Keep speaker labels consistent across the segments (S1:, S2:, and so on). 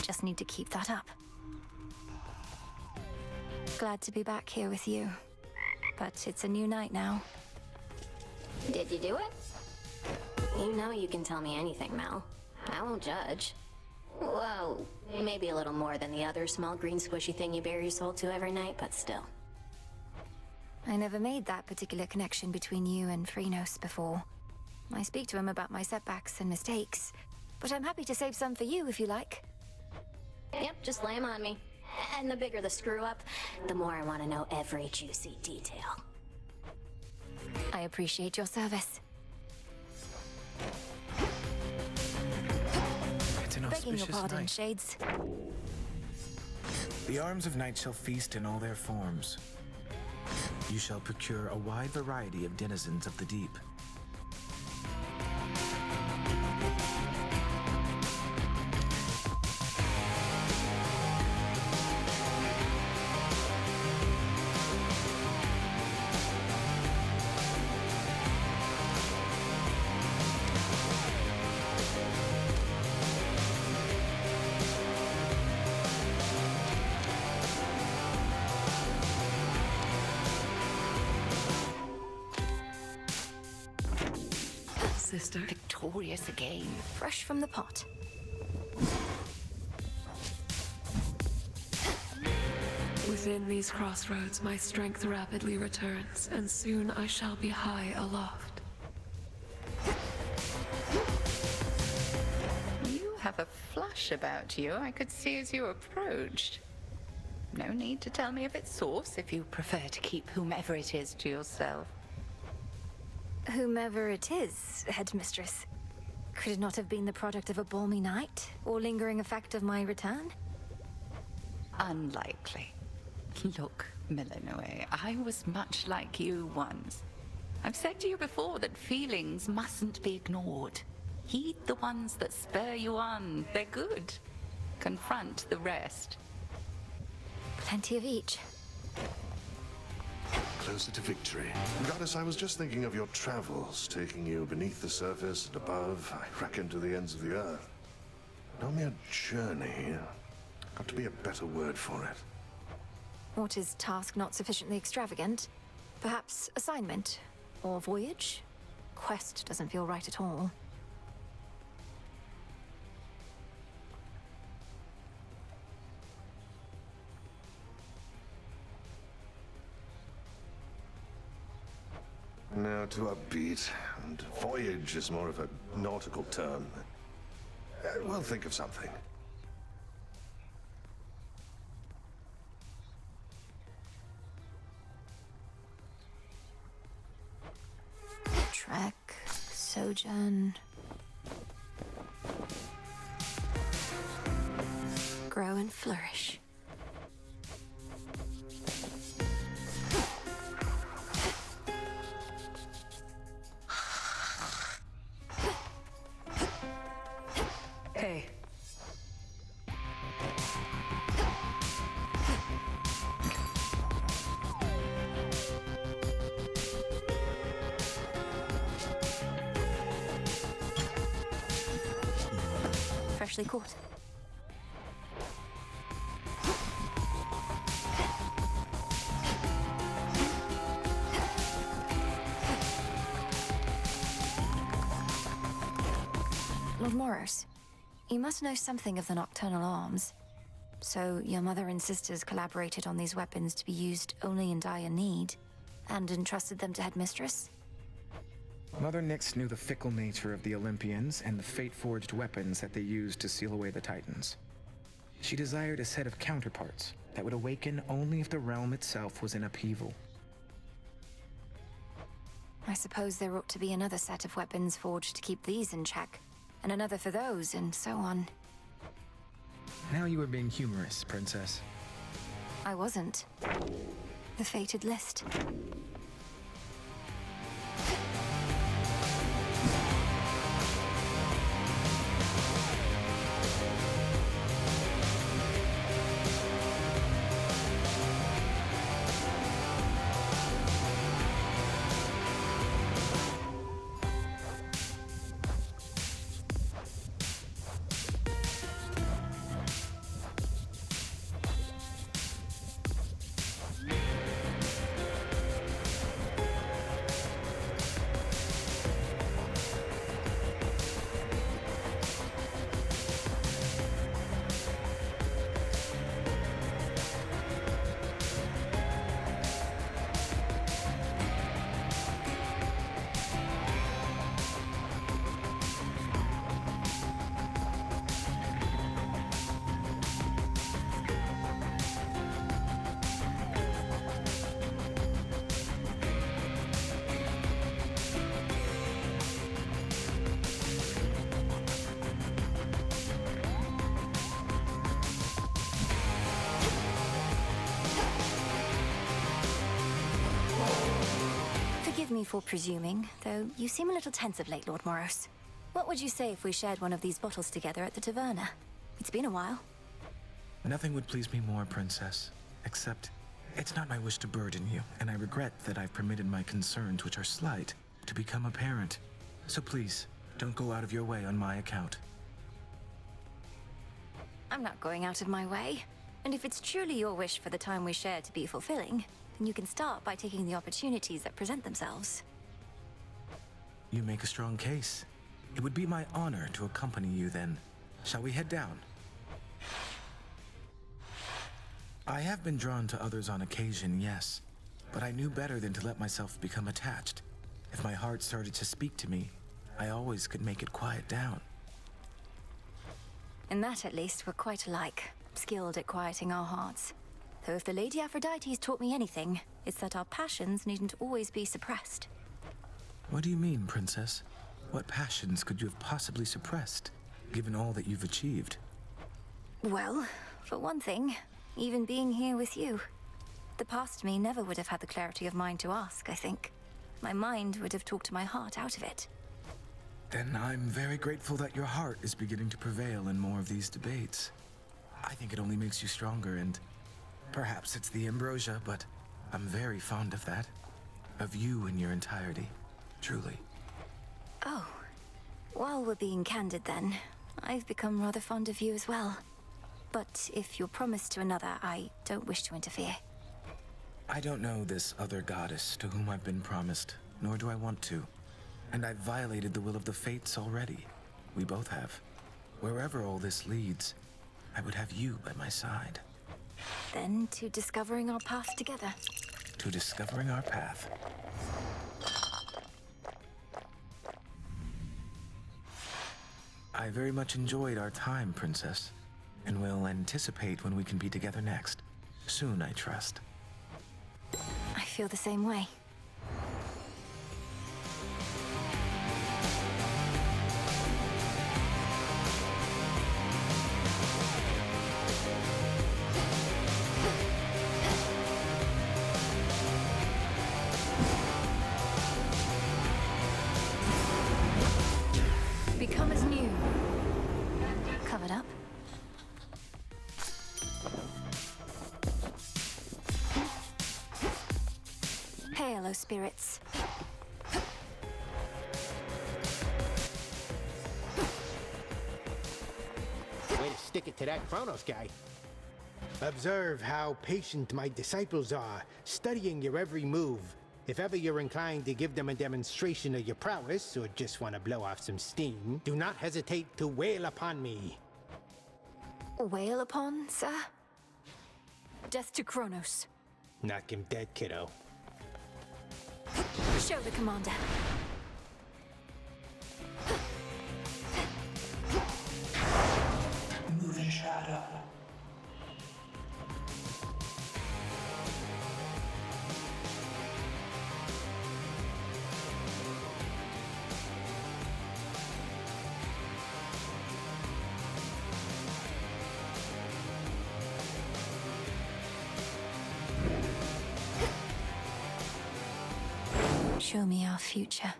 S1: Just need to keep that up. Glad to be back here with you. But it's a new night now.
S2: Did you do it? You know you can tell me anything, Mel. I won't judge. Well, maybe a little more than the other small green squishy thing you bare your soul to every night, but still.
S1: I never made that particular connection between you and Phrynos before. I speak to him about my setbacks and mistakes, but I'm happy to save some for you if you like.
S2: Yep, just lay 'em on me. And the bigger the screw-up, the more I want to know every juicy detail.
S1: I appreciate your service.
S3: It's an
S1: Begging your
S3: auspicious
S1: pardon,
S3: night.
S1: Shades.
S3: The arms of night shall feast in all their forms. You shall procure a wide variety of denizens of the deep.
S4: Sister. Victorious again.
S1: Fresh from the pot.
S4: Within these crossroads, my strength rapidly returns, and soon I shall be high aloft.
S5: You have a flush about you, I could see as you approached. No need to tell me of its source if you prefer to keep whomever it is to yourself.
S1: Whomever it is, headmistress. Could it not have been the product of a balmy night, or lingering effect of my return?
S5: Unlikely. Look, Milanoe, I was much like you once. I've said to you before that feelings mustn't be ignored. Heed the ones that spur you on. They're good. Confront the rest.
S1: Plenty of each.
S6: Closer to victory. Goddess, I was just thinking of your travels, taking you beneath the surface and above, I reckon to the ends of the earth. No mere journey. Got to be a better word for it.
S1: What is task not sufficiently extravagant? Perhaps assignment? Or voyage? Quest doesn't feel right at all.
S6: Now to upbeat, and voyage is more of a nautical term. We'll think of something.
S1: Trek, sojourn. Grow and flourish.
S4: Hey.
S1: Freshly caught. Lord Moros, you must know something of the nocturnal arms. So your mother and sisters collaborated on these weapons to be used only in dire need, and entrusted them to Headmistress?
S3: Mother Nyx knew the fickle nature of the Olympians and the fate-forged weapons that they used to seal away the Titans. She desired a set of counterparts that would awaken only if the realm itself was in upheaval.
S1: I suppose there ought to be another set of weapons forged to keep these in check, and another for those, and so on.
S3: Now you are being humorous, Princess.
S1: I wasn't. The fated list. me for presuming, though you seem a little tense of late, Lord Moros. What would you say if we shared one of these bottles together at the taverna? It's been a while.
S3: Nothing would please me more, Princess, except it's not my wish to burden you, and I regret that I've permitted my concerns, which are slight, to become apparent. So please, don't go out of your way on my account.
S1: I'm not going out of my way. And if it's truly your wish for the time we share to be fulfilling, then you can start by taking the opportunities that present themselves.
S3: You make a strong case. It would be my honor to accompany you then. Shall we head down? I have been drawn to others on occasion, yes, but I knew better than to let myself become attached. If my heart started to speak to me, I always could make it quiet down.
S1: In that, at least, we're quite alike, skilled at quieting our hearts. Though if the Lady Aphrodite's taught me anything, it's that our passions needn't always be suppressed.
S3: What do you mean, Princess? What passions could you have possibly suppressed, given all that you've achieved?
S1: Well, for one thing, even being here with you. The past me never would have had the clarity of mind to ask, I think. My mind would have talked my heart out of it.
S3: Then I'm very grateful that your heart is beginning to prevail in more of these debates. I think it only makes you stronger, and perhaps it's the ambrosia, but I'm very fond of that. Of you in your entirety, truly.
S1: Oh. While we're being candid then, I've become rather fond of you as well. But if you're promised to another, I don't wish to interfere.
S3: I don't know this other goddess to whom I've been promised, nor do I want to. And I've violated the will of the fates already. We both have. Wherever all this leads, I would have you by my side.
S1: Then to discovering our path together.
S3: To discovering our path. I very much enjoyed our time, Princess, and will anticipate when we can be together next. Soon, I trust.
S1: I feel the same way. Become as new. Covered up. Hail, O spirits.
S7: Way to stick it to that Kronos guy. Observe how patient my disciples are, studying your every move. If ever you're inclined to give them a demonstration of your prowess, or just want to blow off some steam, do not hesitate to wail upon me.
S1: Wail upon, sir? Death to Kronos.
S7: Knock him dead, kiddo.
S1: Show the commander.
S8: Move in shadow.
S1: Show me our future.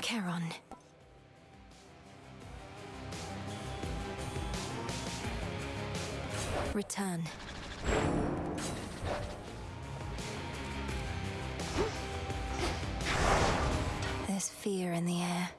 S1: Charon. Return. There's fear in the air.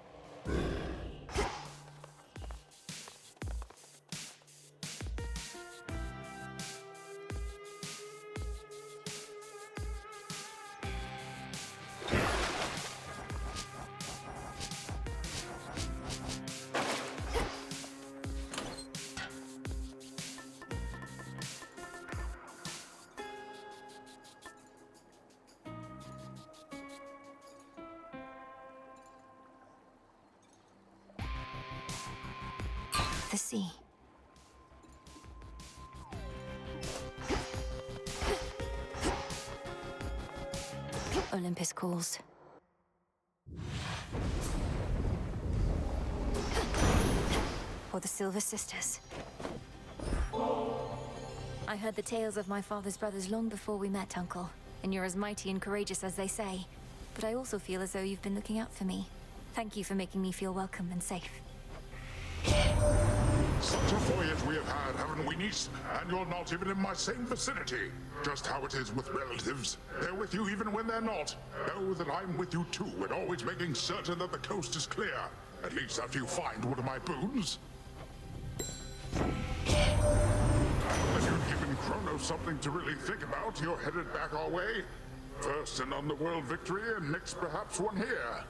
S1: The sea. Olympus calls. For the Silver Sisters. I heard the tales of my father's brothers long before we met, Uncle. And you're as mighty and courageous as they say. But I also feel as though you've been looking out for me. Thank you for making me feel welcome and safe.
S8: Such a voyage we have had, haven't we, niece? And you're not even in my same vicinity. Just how it is with relatives. They're with you even when they're not. Know that I'm with you too, and always making certain that the coast is clear. At least after you find one of my boons. If you've given Chronos something to really think about, you're headed back our way. First an underworld victory, and next perhaps one here.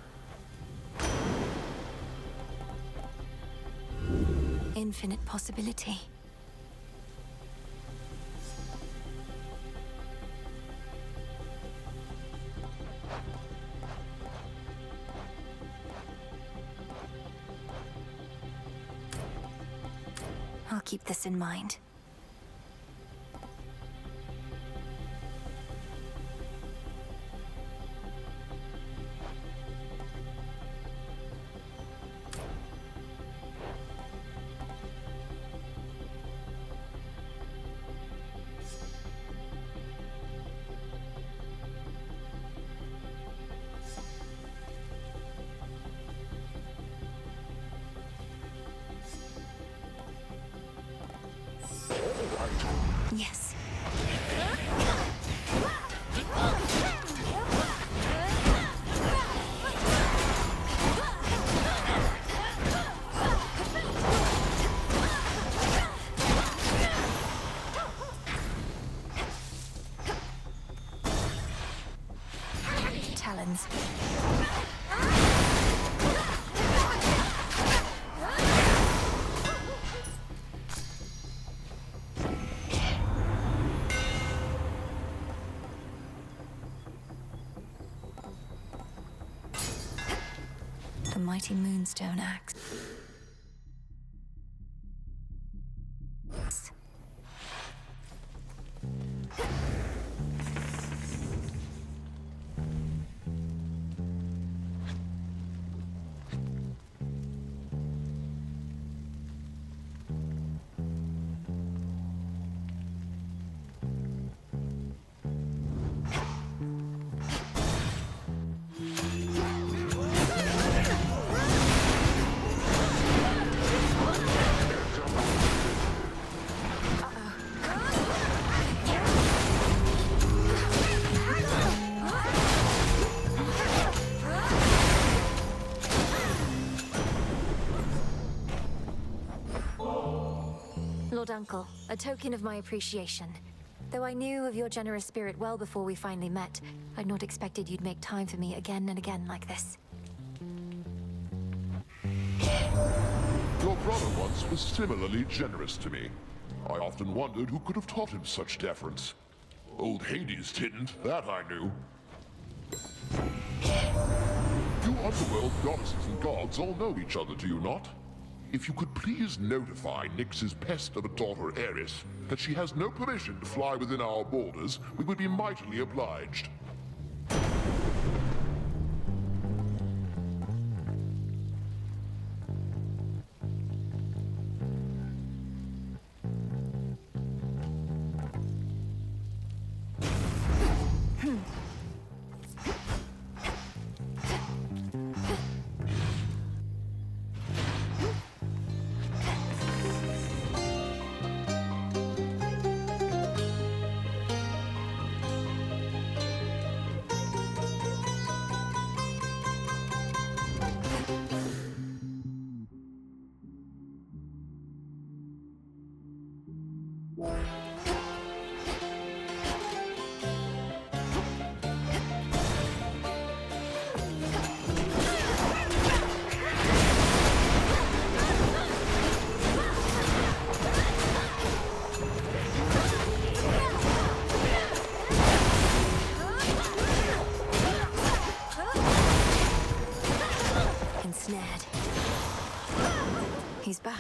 S1: Infinite possibility. I'll keep this in mind. Yes. Talons. The mighty Moonstone Axe. Lord Uncle, a token of my appreciation. Though I knew of your generous spirit well before we finally met, I'd not expected you'd make time for me again and again like this.
S9: Your brother once was similarly generous to me. I often wondered who could have taught him such deference. Old Hades didn't, that I knew. You underworld goddesses and gods all know each other, do you not? If you could please notify Nyx's pest of a daughter, Eris, that she has no permission to fly within our borders, we would be mightily obliged. Ensnared. He's back.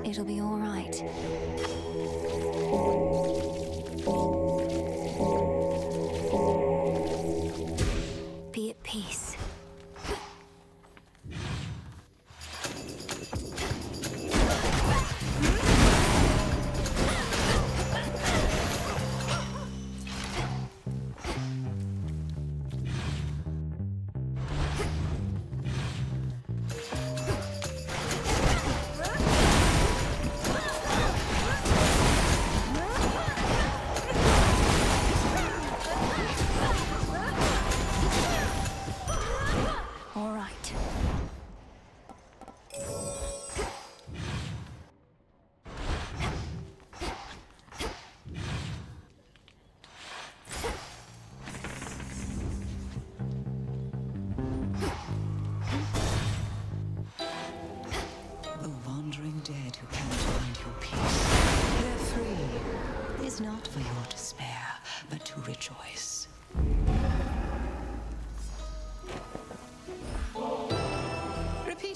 S9: It'll be all right.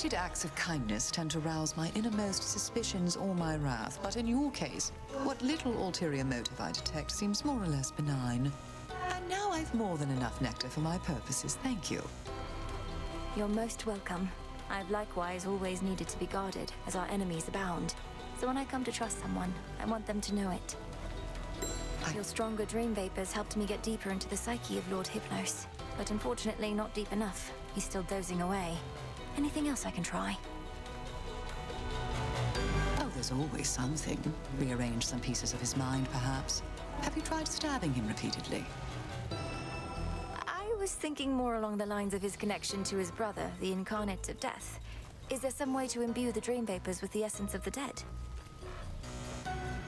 S10: Repeated acts of kindness tend to rouse my innermost suspicions or my wrath, but in your case, what little ulterior motive I detect seems more or less benign. And now I've more than enough nectar for my purposes, thank you.
S1: You're most welcome. I've likewise always needed to be guarded, as our enemies abound. So when I come to trust someone, I want them to know it. Your stronger dream vapors helped me get deeper into the psyche of Lord Hypnos. But unfortunately, not deep enough. He's still dozing away. Anything else I can try?
S10: Oh, there's always something. Rearrange some pieces of his mind, perhaps. Have you tried stabbing him repeatedly?
S1: I was thinking more along the lines of his connection to his brother, the incarnate of death. Is there some way to imbue the dream vapors with the essence of the dead?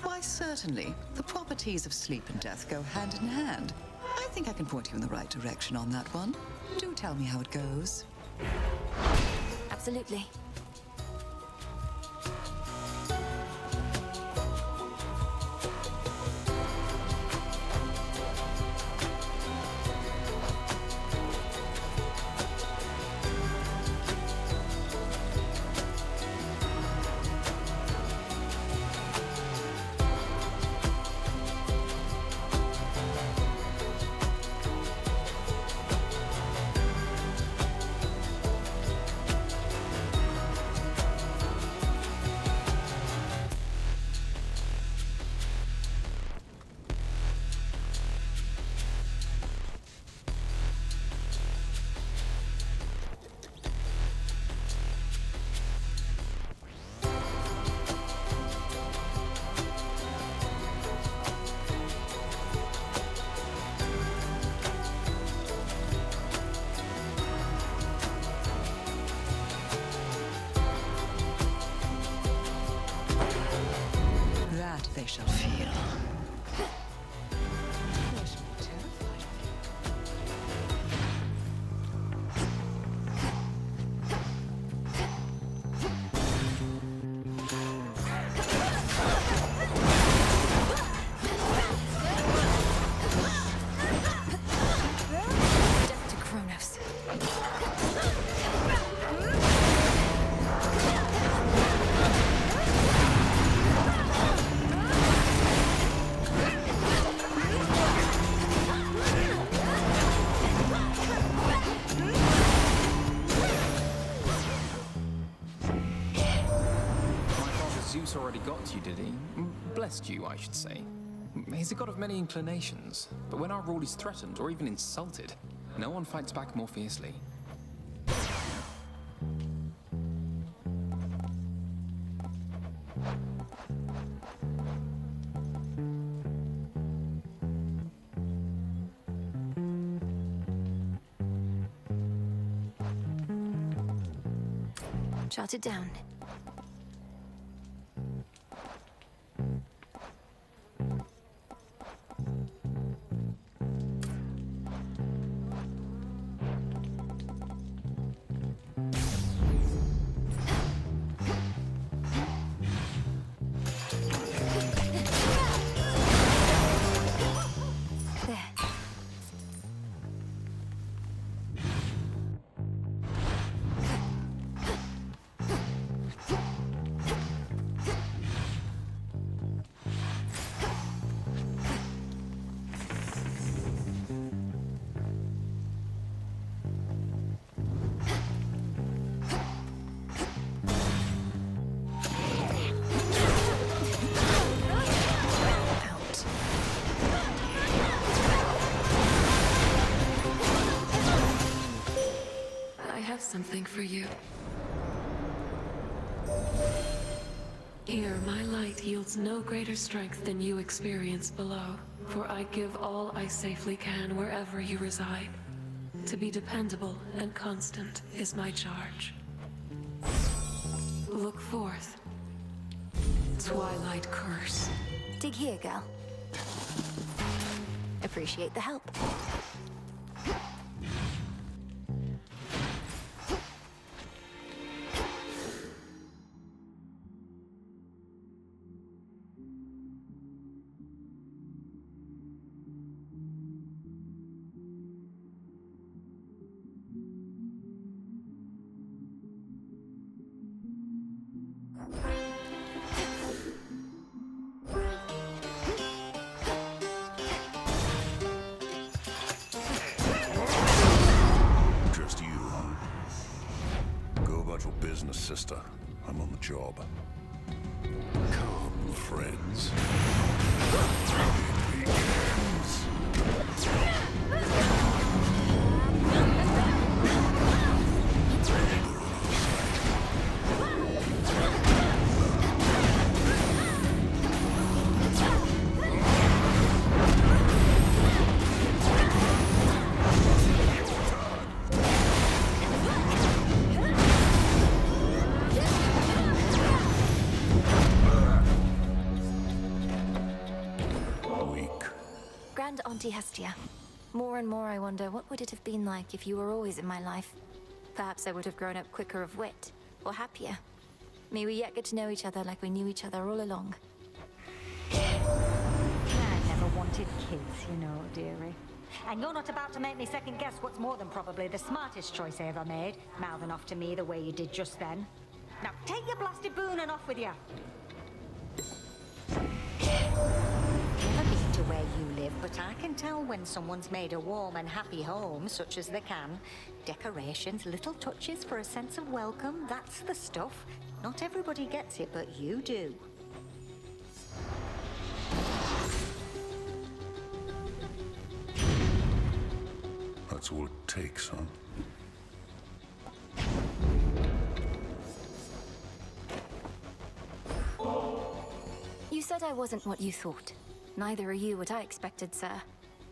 S10: Why, certainly. The properties of sleep and death go hand in hand. I think I can point you in the right direction on that one. Do tell me how it goes.
S1: Absolutely.
S10: That they shall feel. They shall be terrified of you.
S1: Death to Kronos.
S11: My father Zeus already got you, did he? Blessed you, I should say. He's a god of many inclinations, but when our rule is threatened or even insulted, no one fights back more fiercely.
S1: Jot it down. There. Out.
S4: I have something for you. Here, my light yields no greater strength than you experience below, for I give all I safely can wherever you reside. To be dependable and constant is my charge. Look forth. Twilight curse.
S1: Dig here, girl. Appreciate the help.
S6: about your business, sister. I'm on the job. Come, friends. It begins.
S1: Grand Auntie Hestia. More and more I wonder, what would it have been like if you were always in my life? Perhaps I would have grown up quicker of wit, or happier. May we yet get to know each other like we knew each other all along.
S12: I never wanted kids, you know, dearie. And you're not about to make me second guess what's more than probably the smartest choice I ever made, mouthing off to me the way you did just then. Now take your blasted boon and off with you. Never been to where you live, but I can tell when someone's made a warm and happy home, such as they can. Decorations, little touches for a sense of welcome, that's the stuff. Not everybody gets it, but you do.
S6: That's all it takes, huh?
S1: You said I wasn't what you thought. Neither are you what I expected, sir.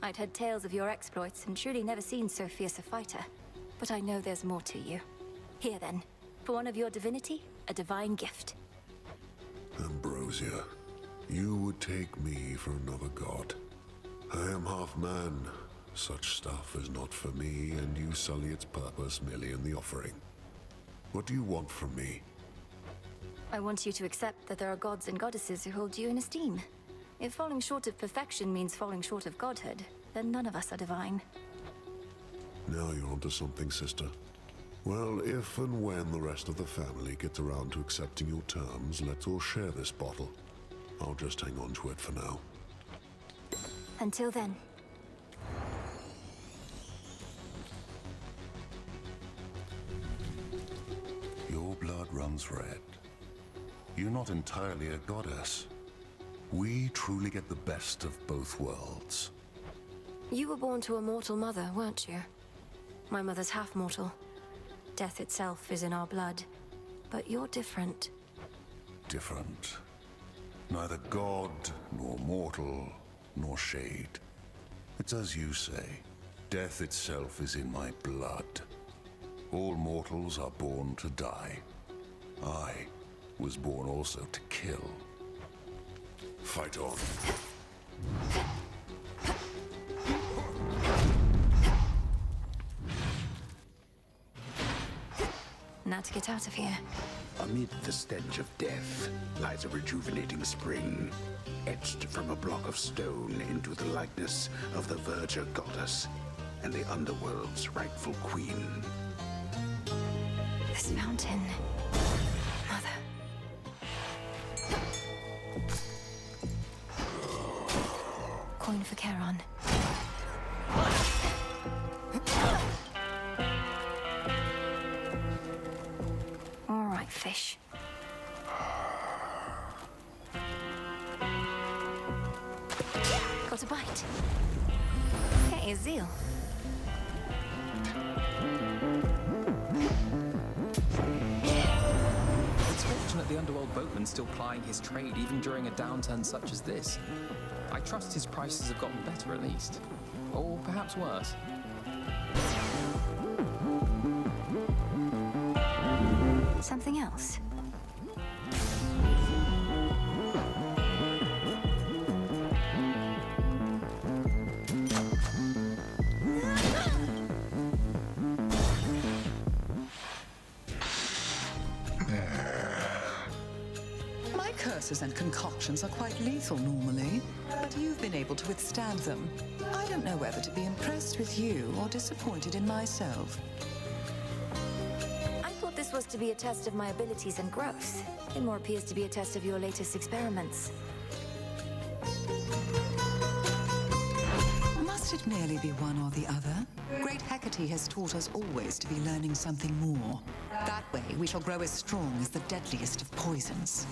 S1: I'd heard tales of your exploits and truly never seen so fierce a fighter. But I know there's more to you. Here then, for one of your divinity, a divine gift.
S6: Ambrosia, you would take me for another god. I am half man. Such stuff is not for me, and you sully its purpose merely in the offering. What do you want from me?
S1: I want you to accept that there are gods and goddesses who hold you in esteem. If falling short of perfection means falling short of godhood, then none of us are divine.
S6: Now you're onto something, sister. Well, if and when the rest of the family gets around to accepting your terms, let's all share this bottle. I'll just hang on to it for now.
S1: Until then.
S6: Your blood runs red. You're not entirely a goddess. We truly get the best of both worlds.
S1: You were born to a mortal mother, weren't you? My mother's half-mortal. Death itself is in our blood. But you're different.
S6: Different. Neither god, nor mortal, nor shade. It's as you say. Death itself is in my blood. All mortals are born to die. I was born also to kill. Fight on.
S1: Now to get out of here.
S13: Amid the stench of death lies a rejuvenating spring, etched from a block of stone into the likeness of the Verger goddess and the underworld's rightful queen.
S1: This fountain. Mother. Coin for Charon. All right, fish. Got a bite. Get your zeal.
S11: It's fortunate the underworld boatman's still plying his trade even during a downturn such as this. I trust his prices have gotten better at least. Or perhaps worse.
S1: Something else?
S10: My curses and concoctions are quite lethal normally, but you've been able to withstand them. I don't know whether to be impressed with you or disappointed in myself.
S1: I thought this was to be a test of my abilities and growth. It more appears to be a test of your latest experiments.
S10: Must Let it merely be one or the other. Great Hecate has taught us always to be learning something more. That way, we shall grow as strong as the deadliest of poisons.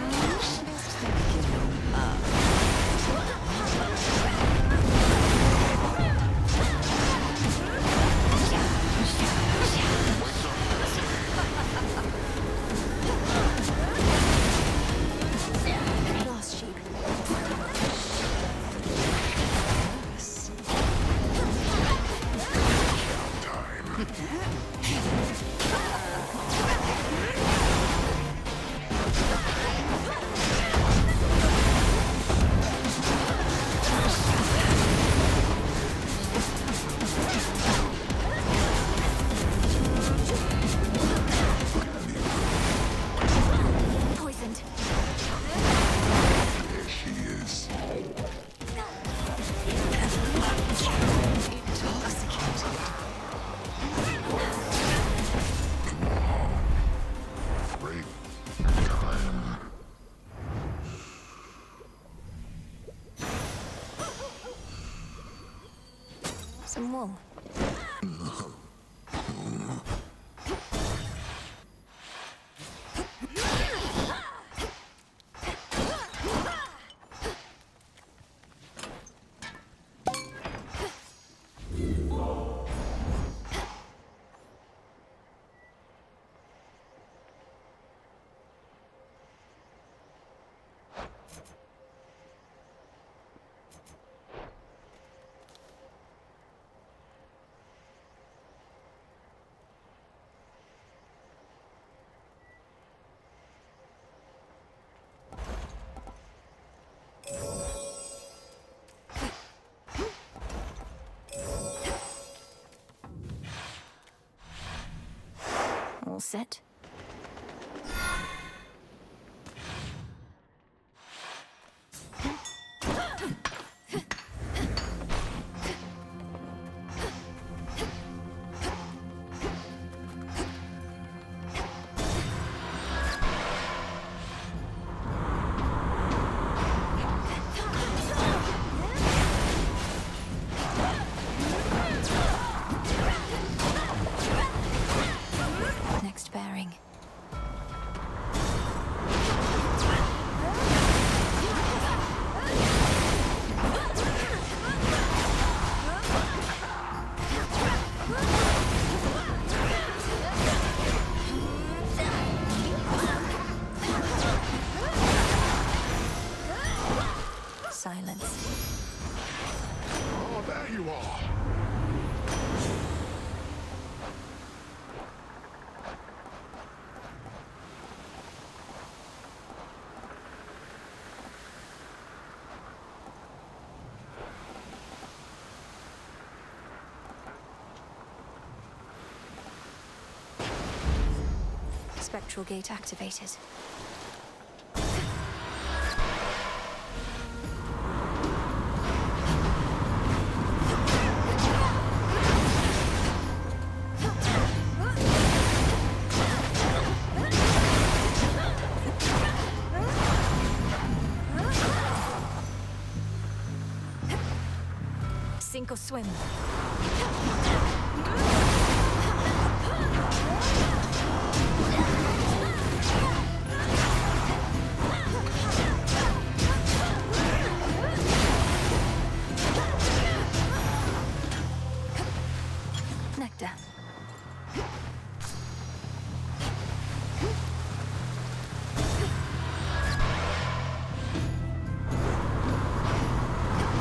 S10: Best begin up.
S1: Lost sheep. Poisoned.
S8: There she is.
S10: Intoxicated.
S8: Great time.
S1: Some wool. All set. Next bearing. Silence.
S8: Oh, there you are.
S1: Spectral gate activated. Sink or swim. Nectar.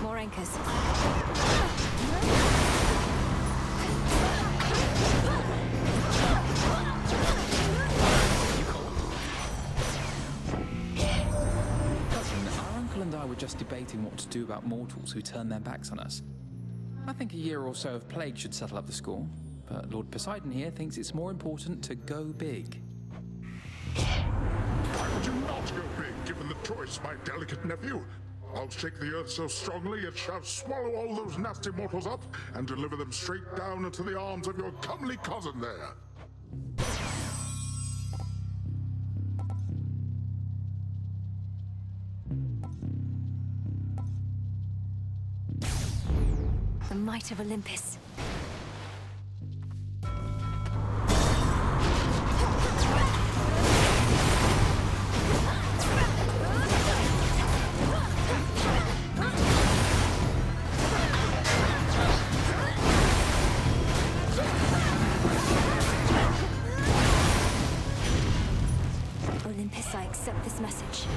S1: More anchors.
S11: Cousin, our uncle and I were just debating what to do about mortals who turn their backs on us. I think a year or so of plague should settle up the score, but Lord Poseidon here thinks it's more important to go big.
S8: Why would you not go big, given the choice, my delicate nephew? I'll shake the earth so strongly it shall swallow all those nasty mortals up and deliver them straight down into the arms of your comely cousin there.
S1: might of Olympus. Olympus, I accept this message.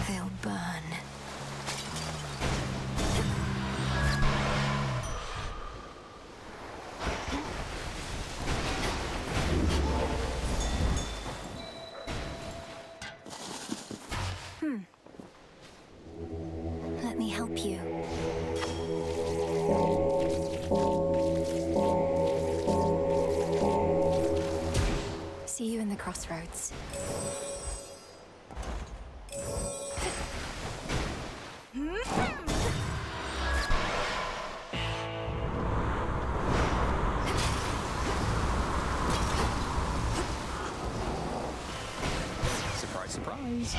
S1: They'll burn. Let me help you. See you in the crossroads.
S11: Surprise, surprise.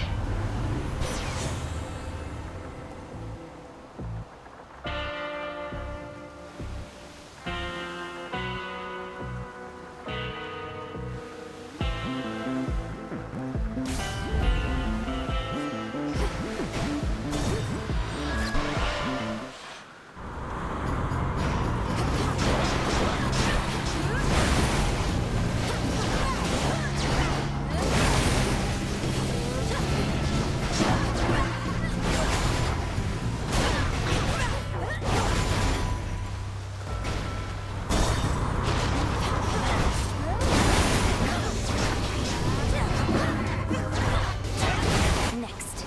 S1: Next.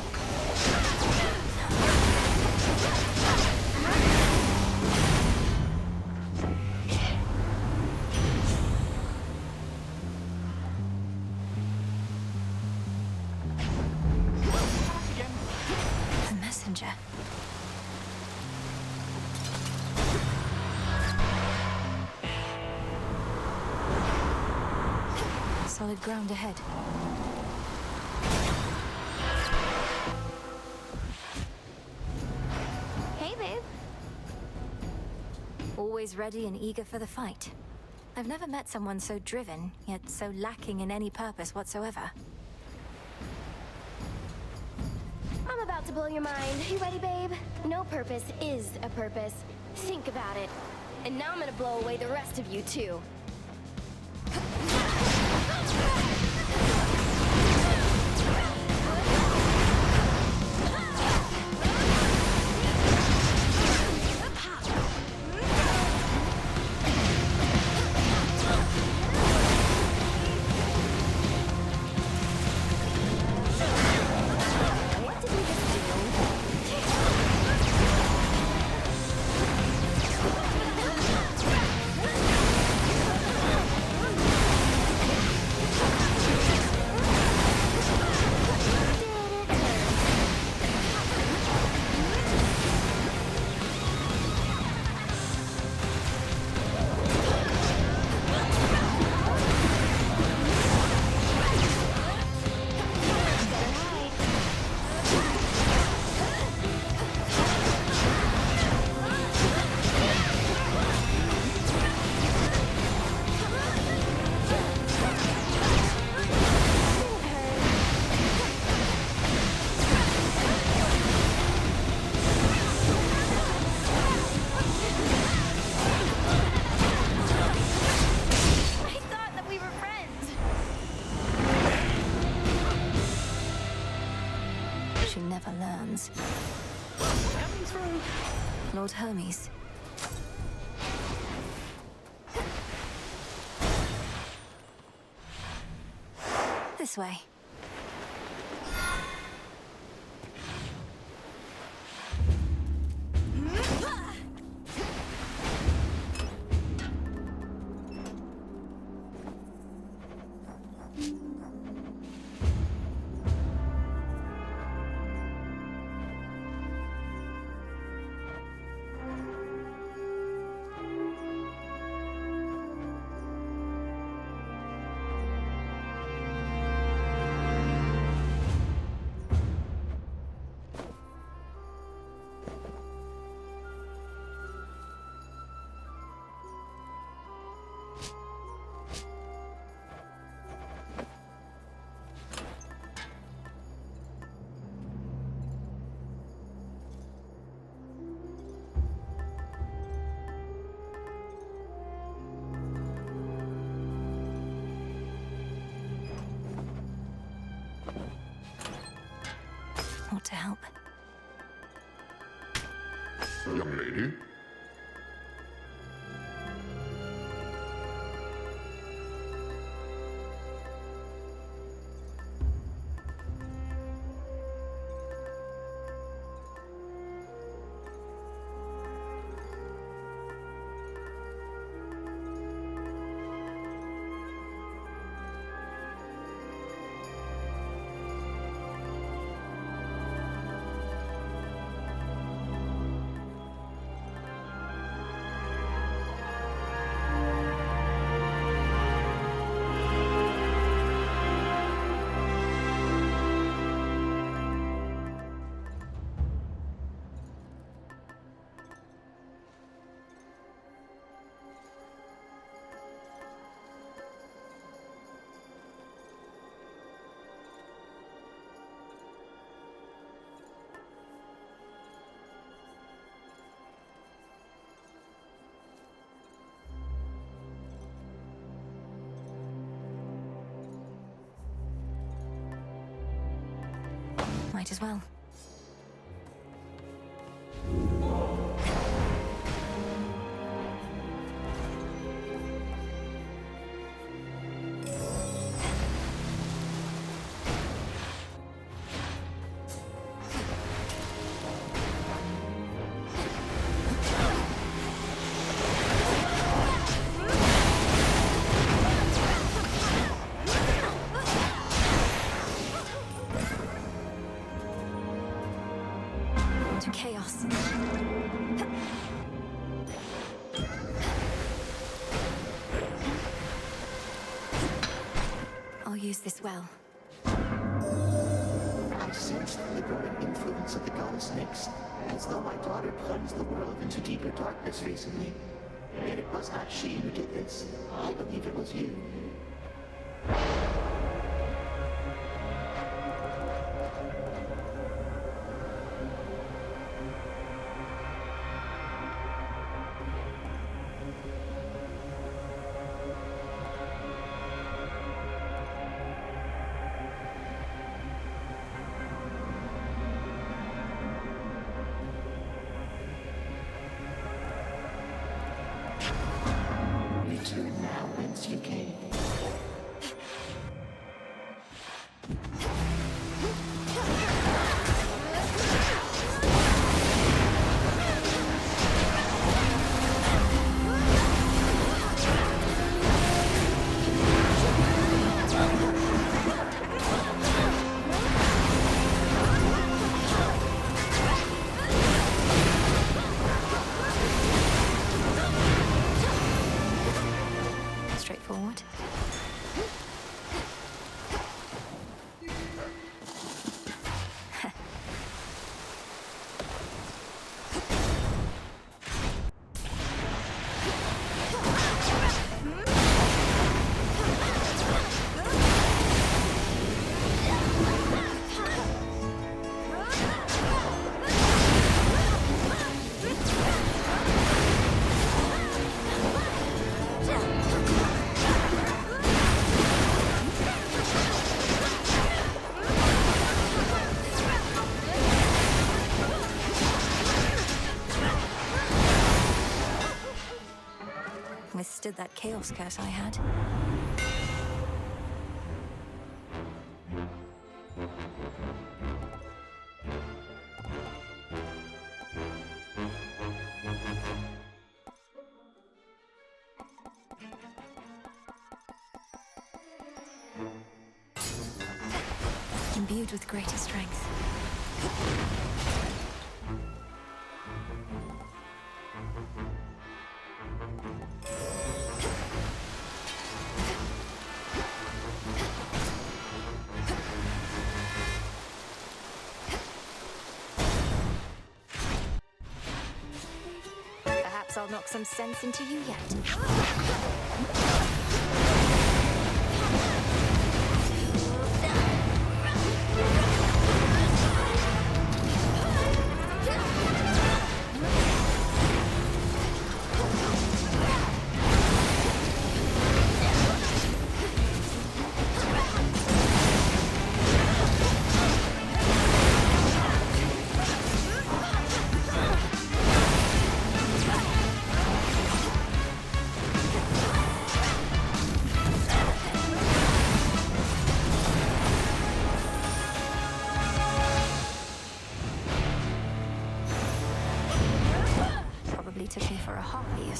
S1: The messenger. Solid ground ahead.
S2: Hey, babe.
S1: Always ready and eager for the fight. I've never met someone so driven, yet so lacking in any purpose whatsoever.
S2: I'm about to blow your mind. You ready, babe? No purpose is a purpose. Think about it. And now I'm gonna blow away the rest of you, too. What did we just I thought that we were friends.
S1: She never learns.
S11: Coming through.
S1: Lord Hermes. This way. ought to help.
S9: Young lady?
S1: Might as well. To chaos. I'll use this well.
S14: I sensed the growing influence of the goddess Nyx, as though my daughter plunged the world into deeper darkness recently. Yet it was not she who did this. I believe it was you. Return now whence you came.
S1: Straightforward. Withstood that chaos curse I had. Imbued with greater strength. Perhaps I'll knock some sense into you yet.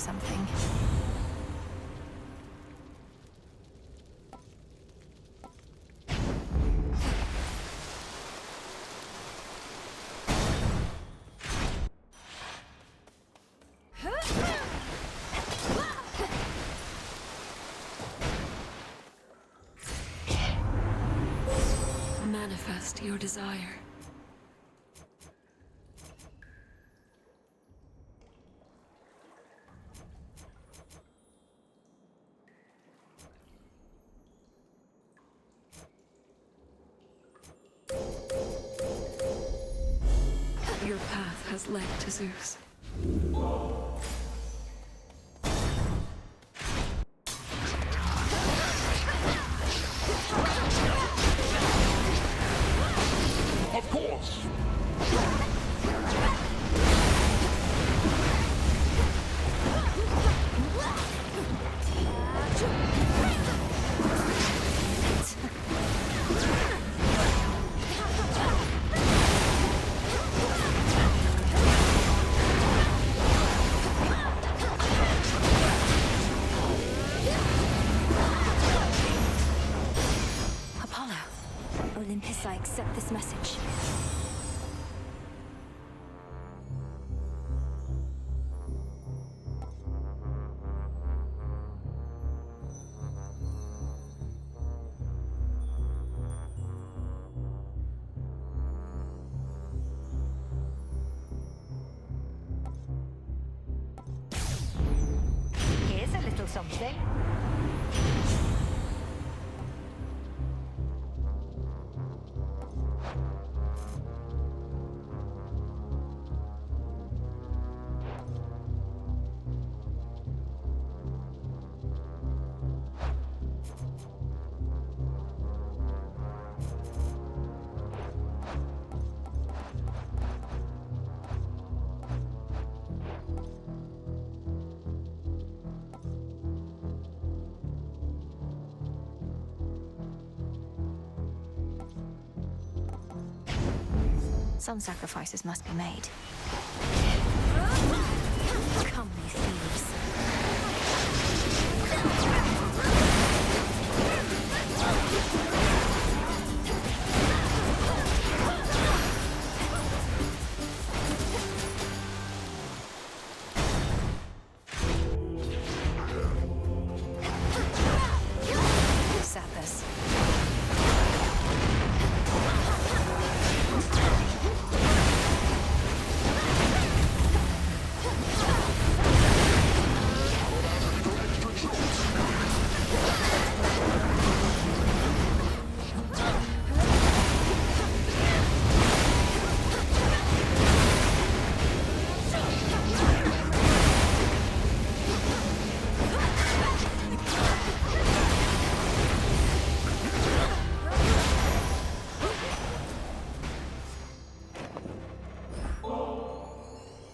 S1: something.
S4: Manifest your desire. Your path has led to Zeus.
S9: Of course!
S1: Apollo, Olympus, I accept this message.
S12: Here's a little something.
S1: Some sacrifices must be made. Come, you thieves. Sappers.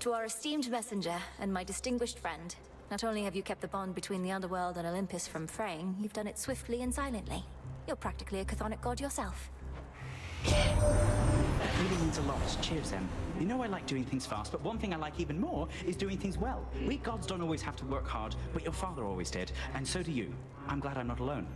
S1: To our esteemed messenger and my distinguished friend, not only have you kept the bond between the underworld and Olympus from fraying, you've done it swiftly and silently. You're practically a chthonic god yourself.
S15: That really means a lot. Cheers, Em. You know I like doing things fast, but one thing I like even more is doing things well. We gods don't always have to work hard, but your father always did, and so do you. I'm glad I'm not alone.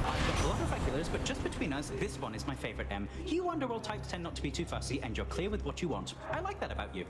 S15: I've got a lot of regulars, but just between us, this one is my favorite, Em. You underworld types tend not to be too fussy, and you're clear with what you want. I like that about you.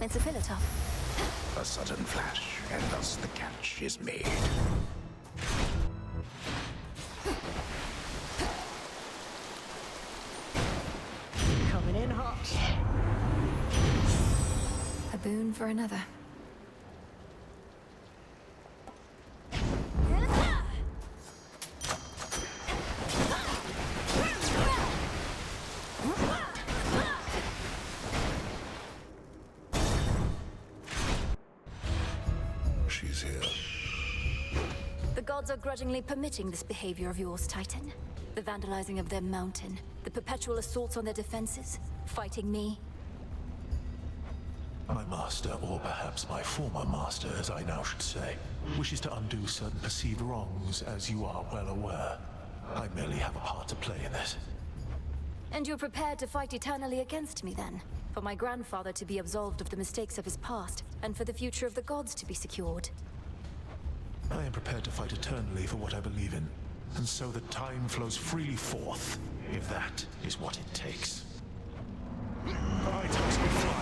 S1: It's a pillar top.
S13: A sudden flash, and thus the catch is made.
S12: Coming in hot.
S1: A boon for another.
S6: She's here.
S1: The gods are grudgingly permitting this behavior of yours, Titan. The vandalizing of their mountain, the perpetual assaults on their defenses, fighting me.
S16: My master, or perhaps my former master, as I now should say, wishes to undo certain perceived wrongs, as you are well aware. I merely have a part to play in this.
S1: And you're prepared to fight eternally against me, then? For my grandfather to be absolved of the mistakes of his past, and for the future of the gods to be secured?
S16: I am prepared to fight eternally for what I believe in, and so that time flows freely forth, if that is what it takes. I toss me fly.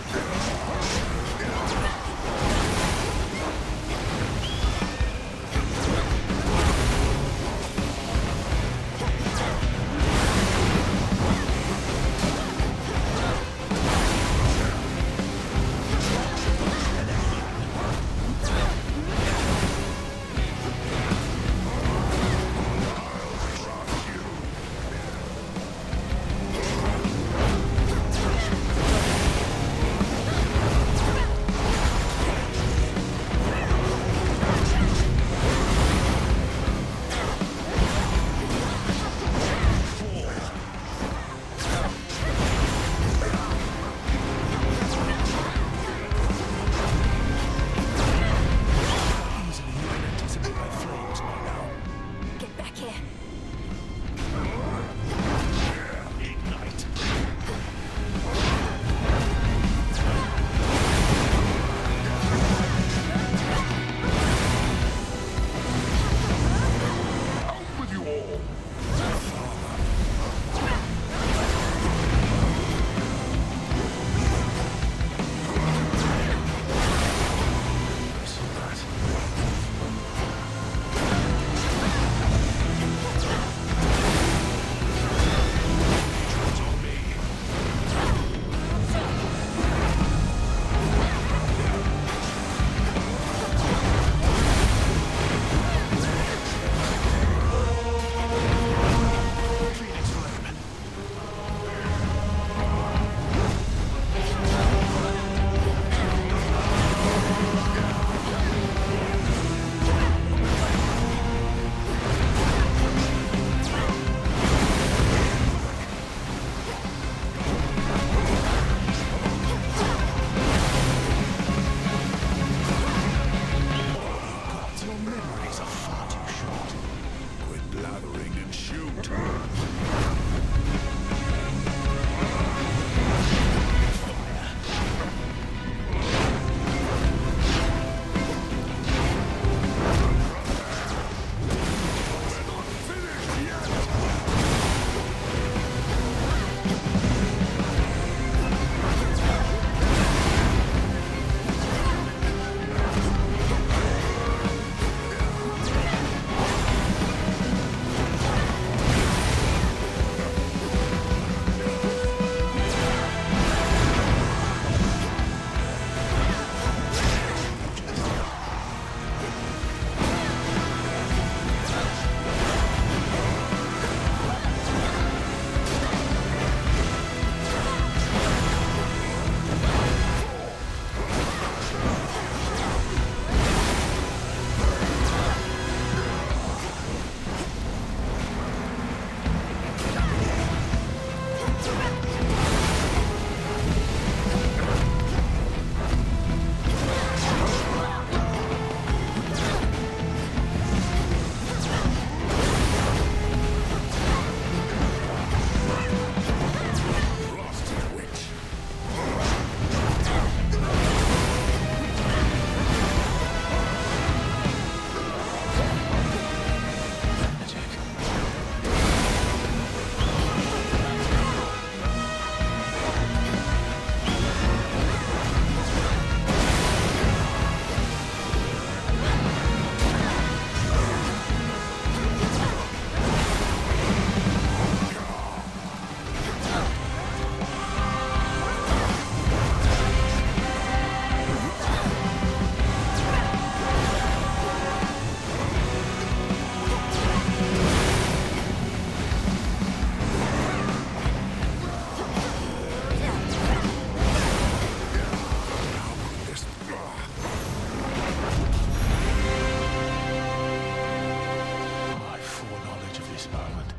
S16: this moment.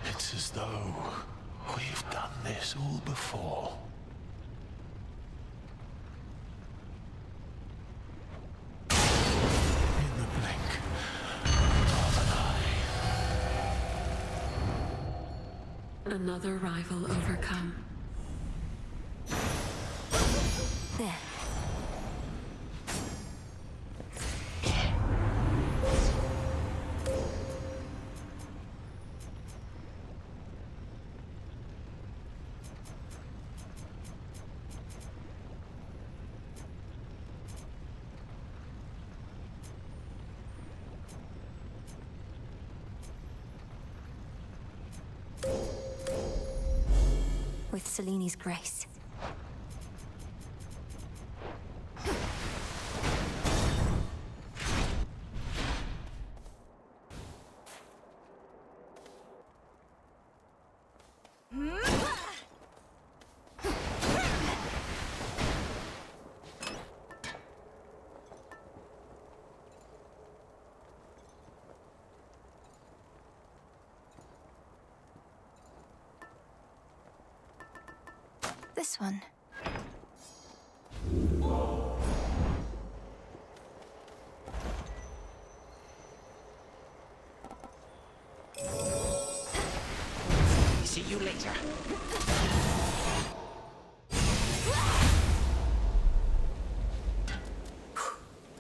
S16: It's as though we've done this all before. In the blink of an eye.
S4: Another rival overcome.
S1: There. With Seleni's grace. This one.
S15: See you later.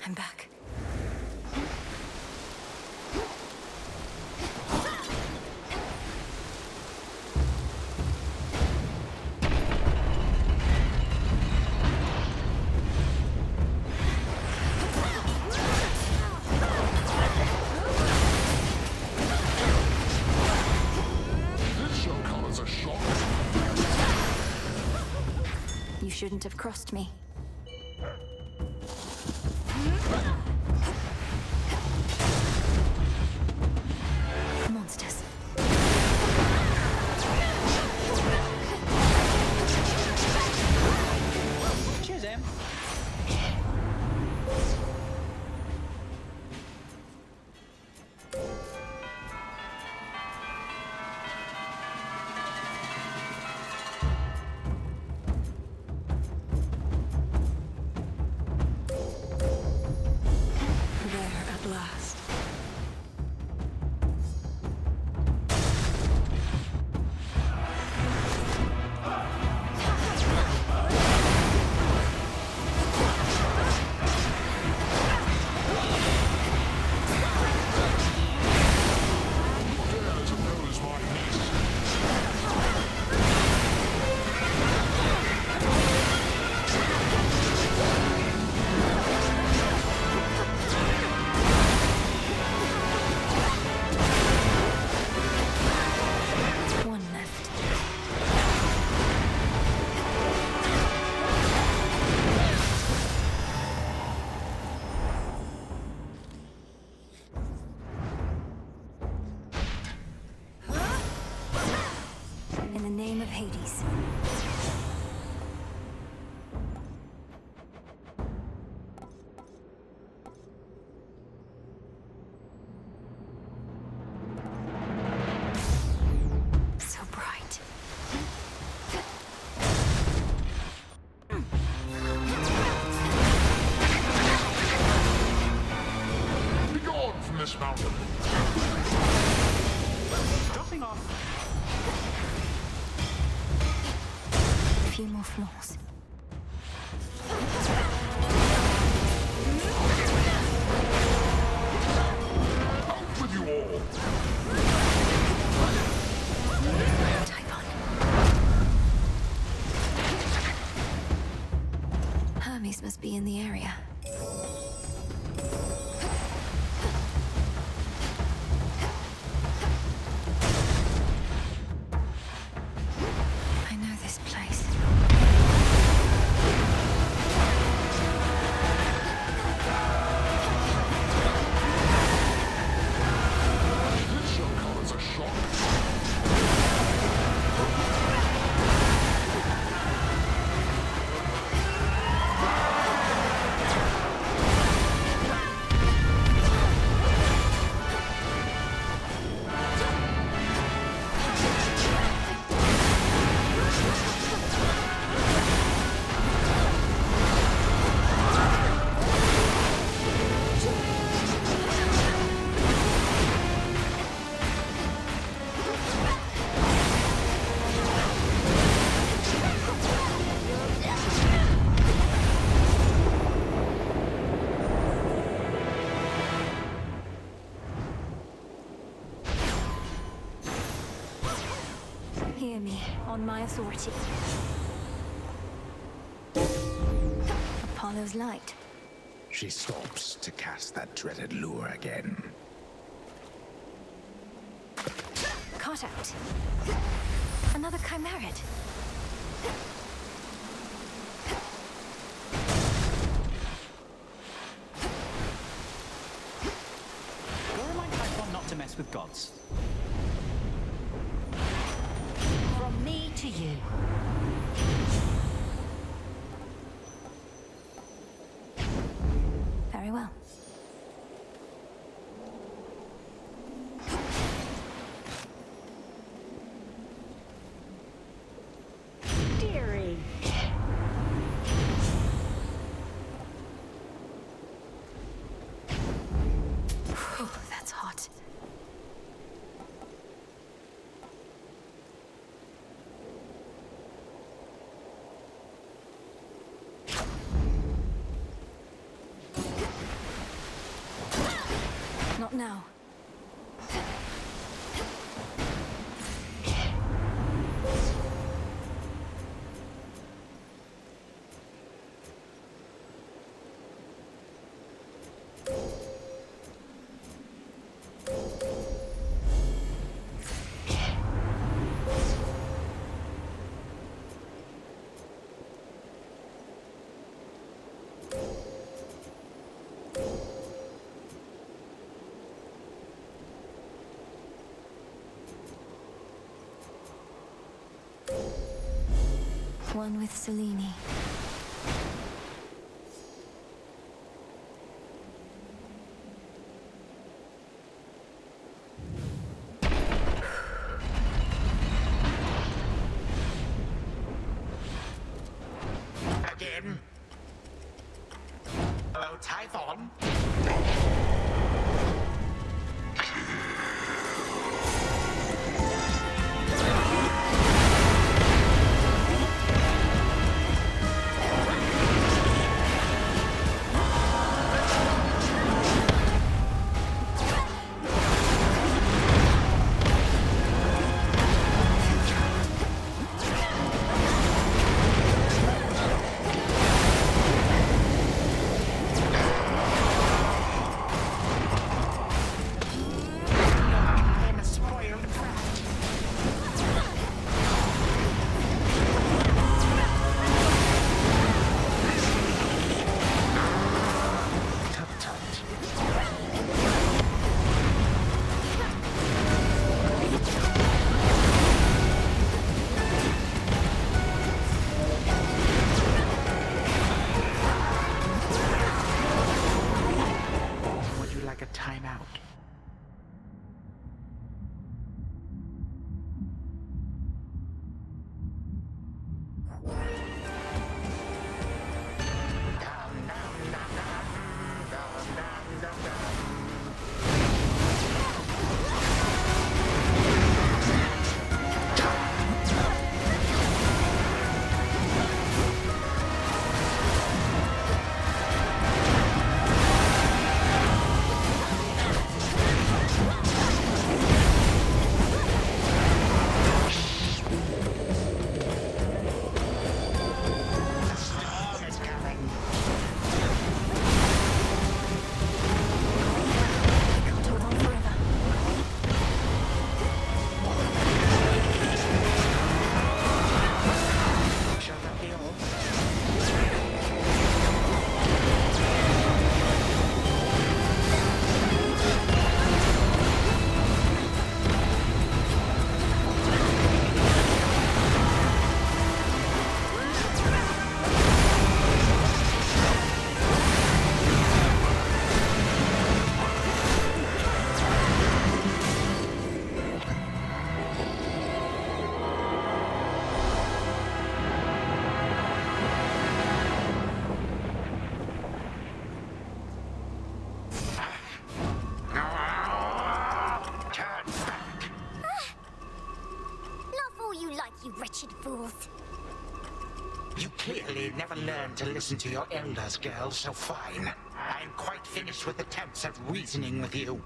S1: I'm back. You shouldn't have crossed me. Monsters.
S15: Cheers, Em.
S4: Last.
S1: In the name of Hades. So bright.
S8: Be gone from this mountain.
S15: Dropping off.
S1: A few more floors.
S8: Out with you all.
S1: Hermes must be in the area. I know this place.
S8: This shall come as a shock.
S1: Hear me, on my authority. Apollo's light.
S13: She stops to cast that dreaded lure again.
S1: Caught out. Another chimerid.
S15: You're like type one not to mess with gods.
S12: From me to you.
S1: Very well.
S12: Dearie.
S1: Whew, that's hot. Not now. One with Selene.
S13: Again? Oh, Typhon?
S17: You clearly never learned to listen to your elders, girl, so fine. I'm quite finished with attempts at reasoning with you.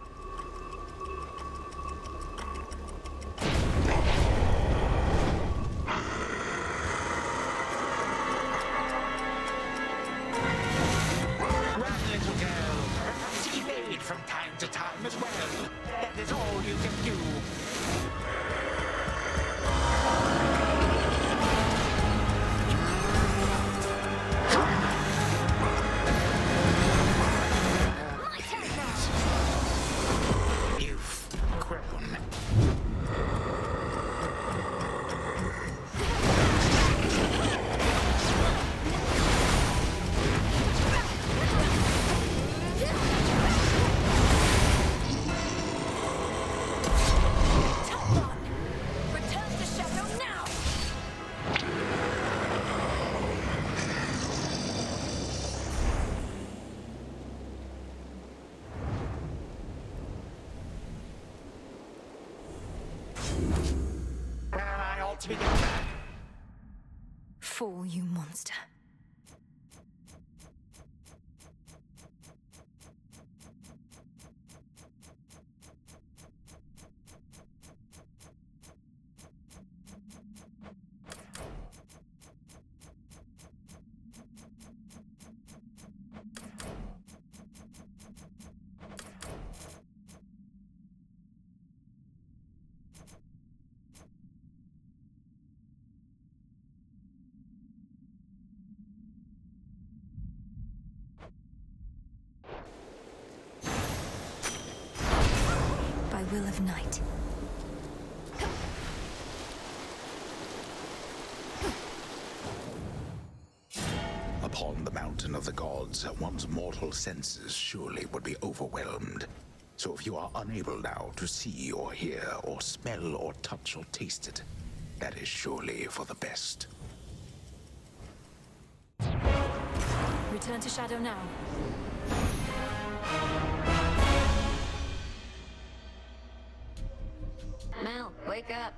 S17: lets me get back.
S1: Fall, you monster. By will of night.
S13: Upon the mountain of the gods, one's mortal senses surely would be overwhelmed. So if you are unable now to see or hear or smell or touch or taste it, that is surely for the best.
S1: Return to Shadow now.
S2: Mel, wake up.